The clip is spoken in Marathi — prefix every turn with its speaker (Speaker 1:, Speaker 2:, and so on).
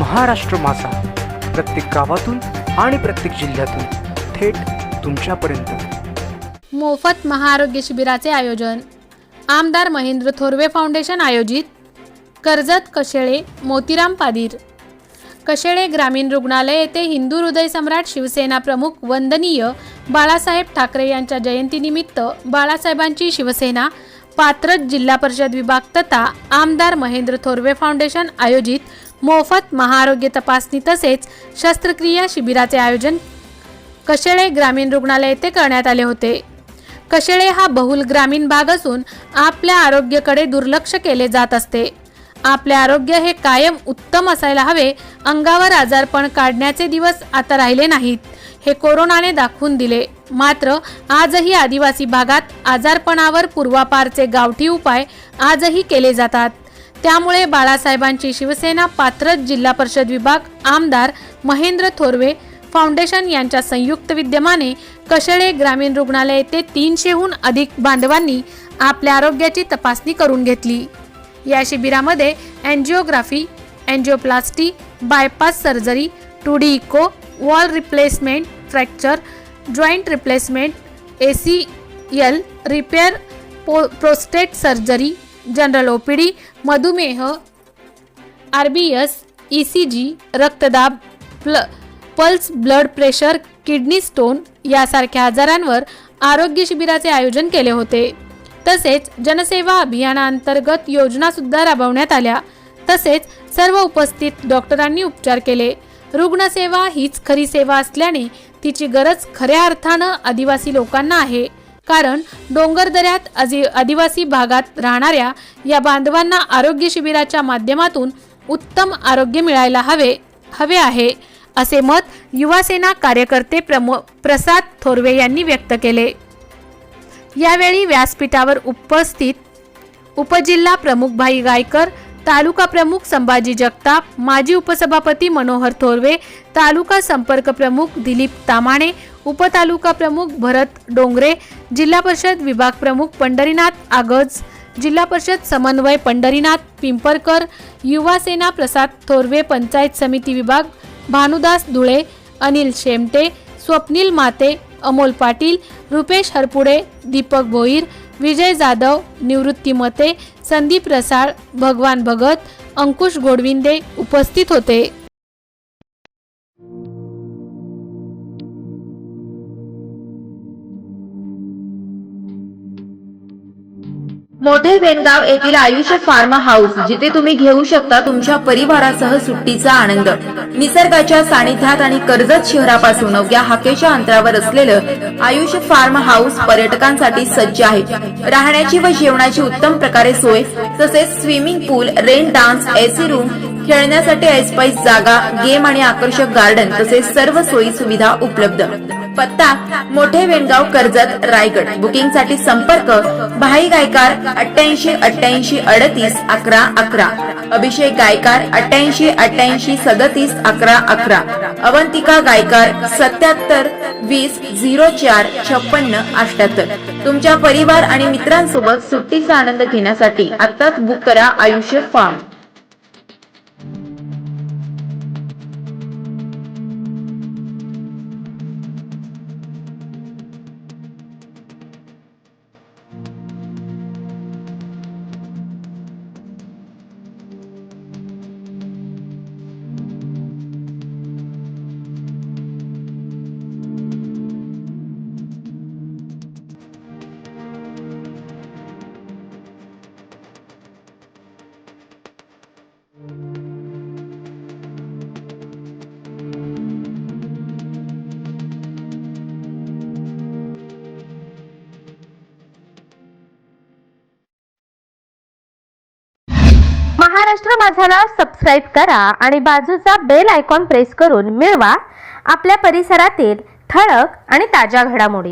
Speaker 1: महाराष्ट्र माझा, प्रत्येक गावातून आणि प्रत्येक जिल्ह्यातून थेट तुमच्यापर्यंत।
Speaker 2: मोफत महाआरोग्य शिबिराचे आयोजन। आमदार महेंद्र थोरवे फाउंडेशन आयोजित। कर्जत, कशेळे, मोतीराम पादीर। कशेळे ग्रामीण रुग्णालय येथे हिंदू हृदय सम्राट शिवसेना प्रमुख वंदनीय बाळासाहेब ठाकरे यांच्या जयंतीनिमित्त बाळासाहेबांची शिवसेना पात्रज जिल्हा परिषद विभाग तथा आमदार महेंद्र थोरवे फाउंडेशन आयोजित मोफत महाआरोग्य तपासणी तसेच शस्त्रक्रिया शिबिराचे आयोजन कशेळे ग्रामीण रुग्णालय येथे करण्यात आले होते। कशेळे हा बहुल ग्रामीण भाग असून आपल्या आरोग्याकडे दुर्लक्ष केले जात असते। आपले आरोग्य हे कायम उत्तम असायला हवे। अंगावर आजारपण काढण्याचे दिवस आता राहिले नाहीत, हे कोरोनाने दाखवून दिले। मात्र आजही आदिवासी भागात आजारपणावर पूर्वापारचे गावठी उपाय आजही केले जातात। त्यामुळे बाळासाहेबांची शिवसेना पात्रज जिल्हा परिषद विभाग आमदार महेंद्र थोरवे फाउंडेशन यांच्या संयुक्त विद्यमाने कशेळे ग्रामीण रुग्णालय येथे 300हून अधिक बांधवांनी आपल्या आरोग्याची तपासणी करून घेतली। या शिबिरामध्ये angiography, angioplasty, bypass surgery, 2D echo, valve replacement, fracture, joint replacement, ACL repair, prostate surgery, general OPD, मधुमेह, RBS, ECG, रक्तदाब, pulse, blood pressure, kidney stone यासारख्या आजारांवर आरोग्य शिबिराचे आयोजन केले होते। तसेच जनसेवा अभियानांतर्गत योजना सुद्धा राबवण्यात आल्या। तसेच सर्व उपस्थित डॉक्टरांनी उपचार केले। रुग्णसेवा हीच खरी सेवा असल्याने तिची गरज खऱ्या अर्थानं आदिवासी लोकांना आहे। कारण डोंगरदऱ्यात आदिवासी भागात राहणाऱ्या या बांधवांना आरोग्य शिबिराच्या माध्यमातून उत्तम आरोग्य मिळायला हवे आहे, असे मत युवासेना कार्यकर्ते प्रसाद थोरवे यांनी व्यक्त केले। यावेळी व्यासपीठावर उपस्थित उपजिल्हा प्रमुख भाई गायकर, तालुका प्रमुख संभाजी जगताप, माजी उपसभापती मनोहर थोरवे, तालुका संपर्क प्रमुख दिलीप तामाणे, उपतालुका प्रमुख भरत डोंगरे, जिल्हा परिषद विभाग प्रमुख पंढरीनाथ आगज, जिल्हा परिषद समन्वय पंढरीनाथ पिंपरकर, युवा सेना प्रसाद थोरवे, पंचायत समिती विभाग भानुदास धुळे, अनिल शेमटे, स्वप्नील माते, अमोल पाटील, रुपेश हरपुडे, दीपक भोईर, विजय जाधव, निवृत्ती मते, संदीप रसाळ, भगवान भगत, अंकुश गोडविंदे उपस्थित होते।
Speaker 3: मोठे वेनगाव येथील आयुष फार्म हाऊस, जिथे तुम्ही घेऊ शकता तुमच्या परिवारासह सुट्टीचा आनंद। निसर्गाच्या सानिध्यात आणि कर्जत शहरापासून अवघ्या हाकेच्या अंतरावर असलेलं आयुष फार्म हाऊस पर्यटकांसाठी सज्ज आहे। राहण्याची व जेवणाची उत्तम प्रकारे सोय, तसेच स्विमिंग पूल, रेन डान्स, AC रूम, खेळण्यासाठी ऐसपैस जागा, गेम आणि आकर्षक गार्डन तसेच सर्व सोयी सुविधा उपलब्ध। पत्ता मोठे वेनगाव, कर्जत, रायगड। बुकिंग साठी संपर्क भाई गायकार 88 88 38 11 11, अभिषेक गायकार 88 88 37 11 11, अवंतिका गायकार 77 20 04 56 78। तुमच्या परिवार आणि मित्रांसोबत सुट्टीचा आनंद घेण्यासाठी आताच बुक करा आयुष्य फार्म।
Speaker 4: महाराष्ट्र माझाला सबस्क्राइब करा आणि बाजूचा बेल आयकॉन प्रेस करून मिळवा आपल्या परिसरातील ठळक आणि ताज्या घडामोडी।